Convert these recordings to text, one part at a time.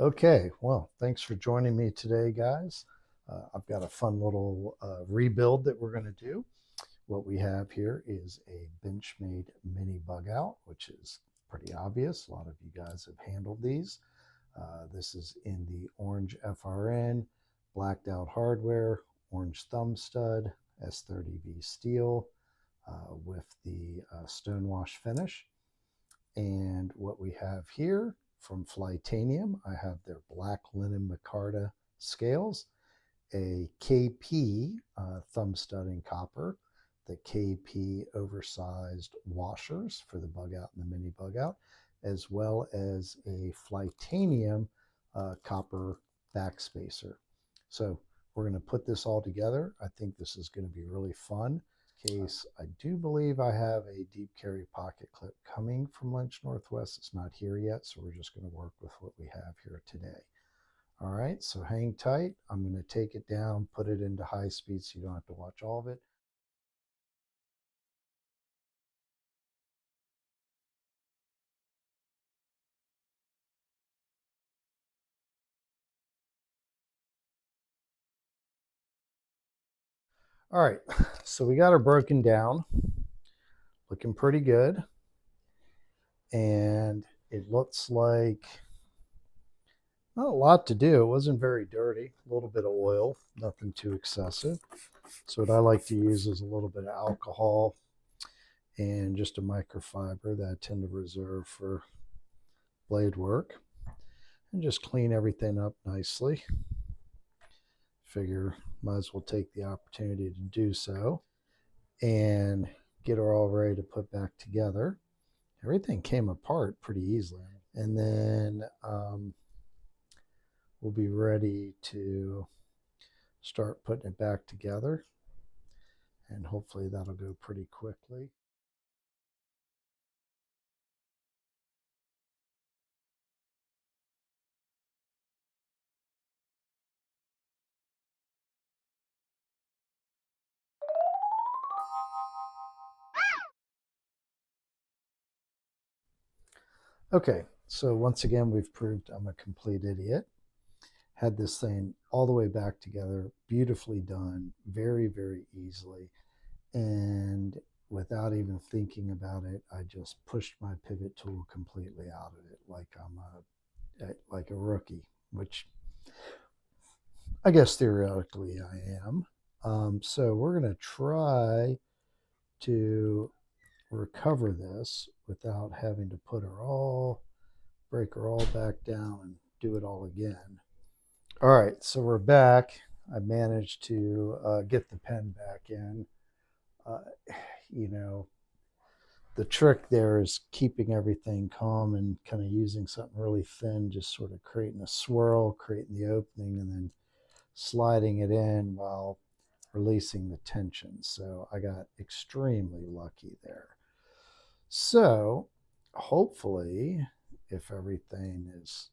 Okay, well, thanks for joining me today, guys. I've got a fun little rebuild that we're going to do. What we have here is a Benchmade mini bug out, which is pretty obvious. A lot of you guys have handled these. This is in the orange FRN, blacked out hardware, orange thumb stud, S30V steel with the stonewash finish. And what we have here from Flytanium, I have their black linen micarta scales, a KP thumb stud in copper, the KP oversized washers for the bug out and the mini bug out, as well as a Flytanium copper backspacer. So we're going to put this all together. I think this is going to be really fun. Case, I do believe I have a deep carry pocket clip coming from Lynch Northwest. It's not here yet, so we're just going to work with what we have here today. All right, so hang tight. I'm going to take it down, put it into high speed so you don't have to watch all of it. All right, so we got her broken down, looking pretty good. And it looks like not a lot to do. It wasn't very dirty, a little bit of oil, nothing too excessive. So what I like to use is a little bit of alcohol and just a microfiber that I tend to reserve for blade work, and just clean everything up nicely. Figure might as well take the opportunity to do so and get her all ready to put back together. Everything came apart pretty easily. And then we'll be ready to start putting it back together. And hopefully that'll go pretty quickly. Okay, so once again, we've proved I'm a complete idiot. Had this thing all the way back together, beautifully done, very, very easily. And without even thinking about it, I just pushed my pivot tool completely out of it like I'm like a rookie, which I guess theoretically I am. So we're going to try to recover this without having to break her all back down and do it all again. All right, so we're back. I managed to get the pen back in. Uh, you know, the trick there is keeping everything calm and kind of using something really thin, just sort of creating a swirl, creating the opening, and then sliding it in while releasing the tension. So I got extremely lucky there. So hopefully, if everything is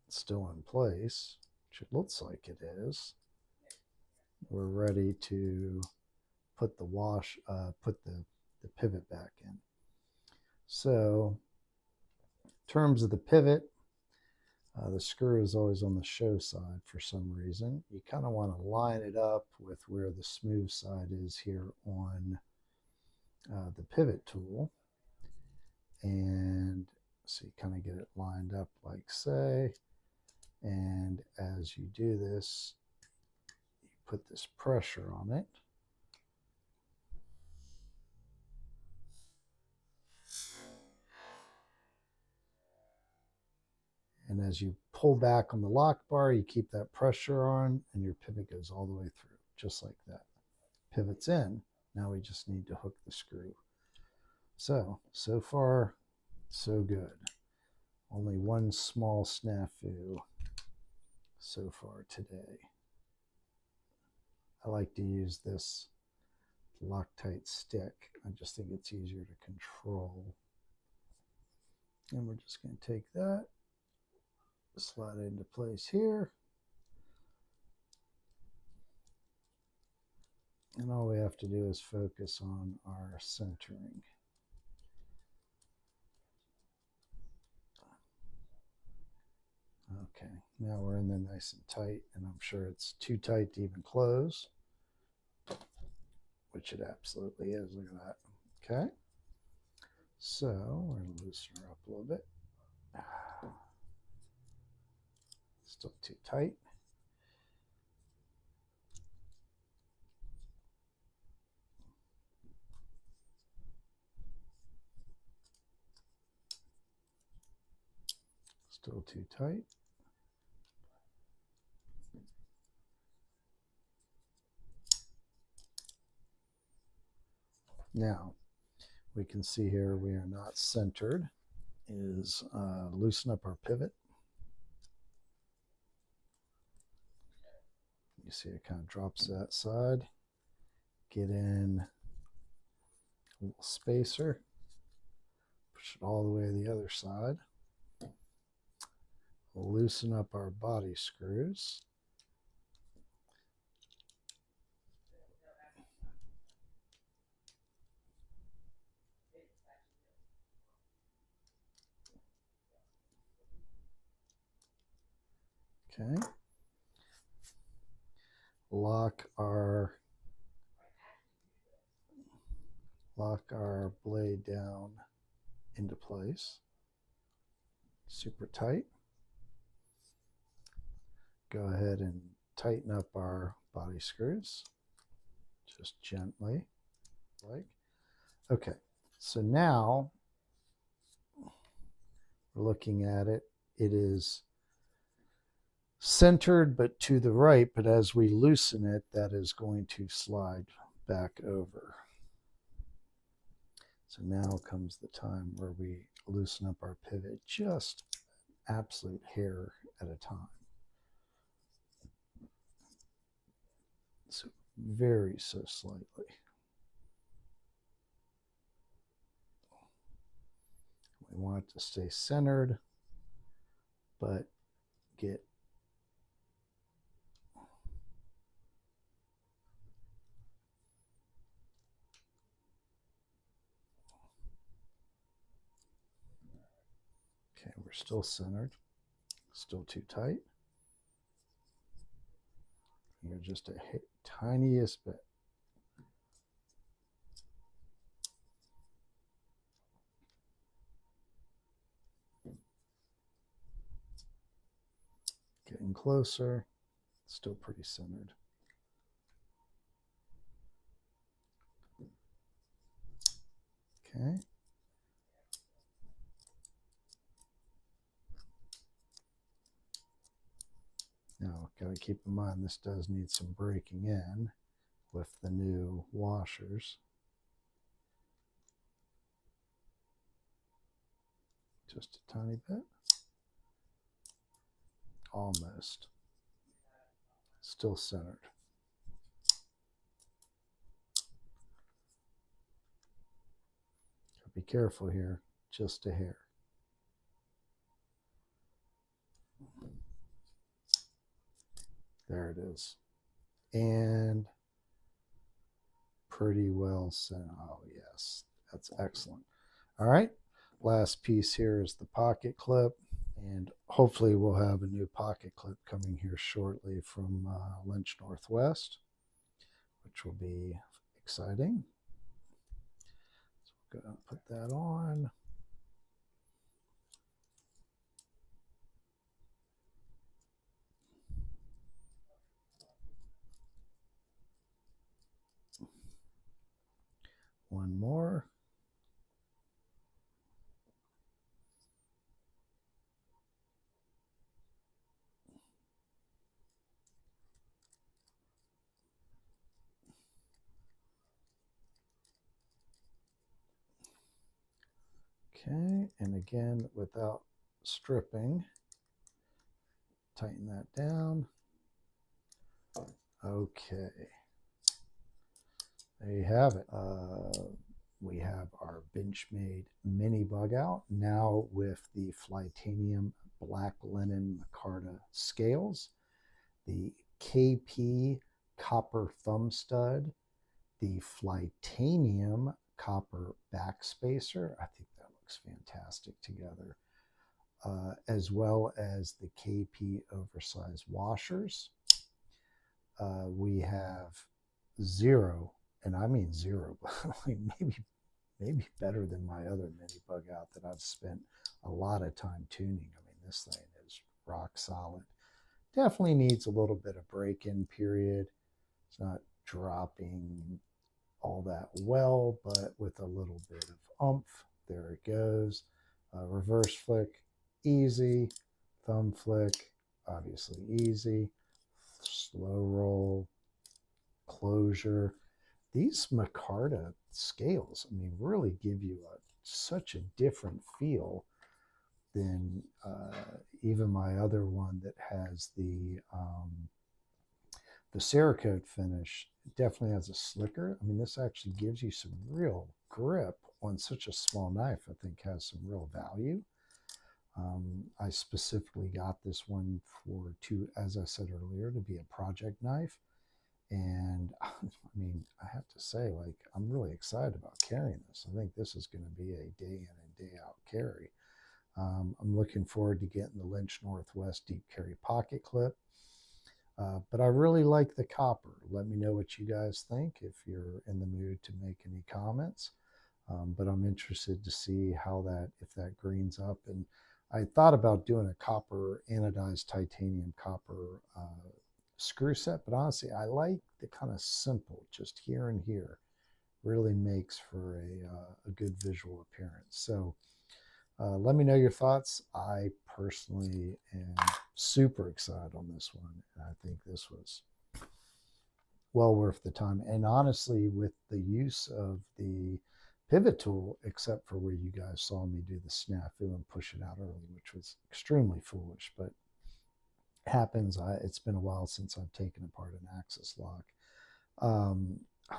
still in place, which it looks like it is, we're ready to put the pivot back in. So in terms of the pivot, the screw is always on the show side for some reason. You kind of want to line it up with where the smooth side is here on the pivot tool. And so you kind of get it lined up like so. And as you do this, you put this pressure on it. And as you pull back on the lock bar, you keep that pressure on and your pivot goes all the way through, just like that. Pivot's in. Now we just need to hook the screw. So far, so good. Only one small snafu so far today. I like to use this Loctite stick. I just think it's easier to control. And we're just going to take that, slide it into place here. And all we have to do is focus on our centering. Okay, Now we're in there nice and tight, and I'm sure it's too tight to even close, which it absolutely is. Look at that. Okay. So we're going to loosen her up a little bit. Still too tight. Still too tight. Now, we can see here we are not centered. Is loosen up our pivot. You see it kind of drops that side. Get in a little spacer. Push it all the way to the other side. Loosen up our body screws. Okay. Lock our blade down into place. Super tight. Go ahead and tighten up our body screws. Just gently. Okay. So now we're looking at it. It is centered but to the right, but as we loosen it, that is going to slide back over. So now comes the time where we loosen up our pivot, just absolute hair at a time. So so slightly. We want it to stay centered, but get okay, we're still centered, still too tight. You're just a tiniest bit. Getting closer, still pretty centered. Okay. Now, got to keep in mind this does need some breaking in with the new washers. Just a tiny bit. Almost. Still centered. Be careful here, just a hair. There it is. And pretty well centered. Oh, yes, that's excellent. All right, last piece here is the pocket clip. And hopefully we'll have a new pocket clip coming here shortly from Lynch Northwest, which will be exciting. So we're going to put that on. One more. Okay, and again, without stripping, tighten that down. Okay, there you have it. We have our Benchmade mini bug out now with the Flytanium black linen micarta scales, the KP copper thumb stud, the Flytanium copper backspacer. I think that looks fantastic together. as well as the KP oversized washers. We have zero, and I mean zero, like maybe better than my other mini bug out that I've spent a lot of time tuning. I mean, this thing is rock solid. Definitely needs a little bit of break-in period. It's not dropping all that well, but with a little bit of oomph, there it goes. Reverse flick, easy. Thumb flick, obviously easy. Slow roll, closure. These Micarta scales, I mean, really give you such a different feel than even my other one that has the Cerakote finish. It definitely has a slicker. I mean, this actually gives you some real grip on such a small knife. I think has some real value. I specifically got this one as I said earlier, to be a project knife. And I mean, I have to say, like, I'm really excited about carrying this. I think this is going to be a day in and day out carry. I'm looking forward to getting the Lynch Northwest deep carry pocket clip. But I really like the copper. Let me know what you guys think if you're in the mood to make any comments. But I'm interested to see if that greens up. And I thought about doing a copper anodized titanium copper screw set, but honestly, I like the kind of simple, just here and here. Really makes for a good visual appearance. So let me know your thoughts. I personally am super excited on this one. And I think this was well worth the time. And honestly, with the use of the pivot tool, except for where you guys saw me do the snafu and push it out early, which was extremely foolish, but happens. It's been a while since I've taken apart an axis lock. I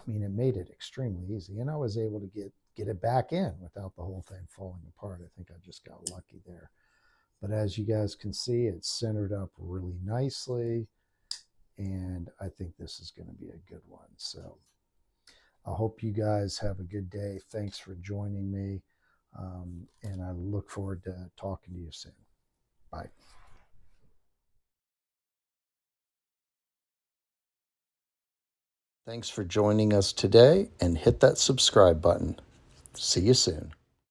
mean, it made it extremely easy, and I was able to get it back in without the whole thing falling apart. I think I just got lucky there. But as you guys can see, it's centered up really nicely, and I think this is going to be a good one. So I hope you guys have a good day. Thanks for joining me, and I look forward to talking to you soon. Bye. Thanks for joining us today, and hit that subscribe button. See you soon.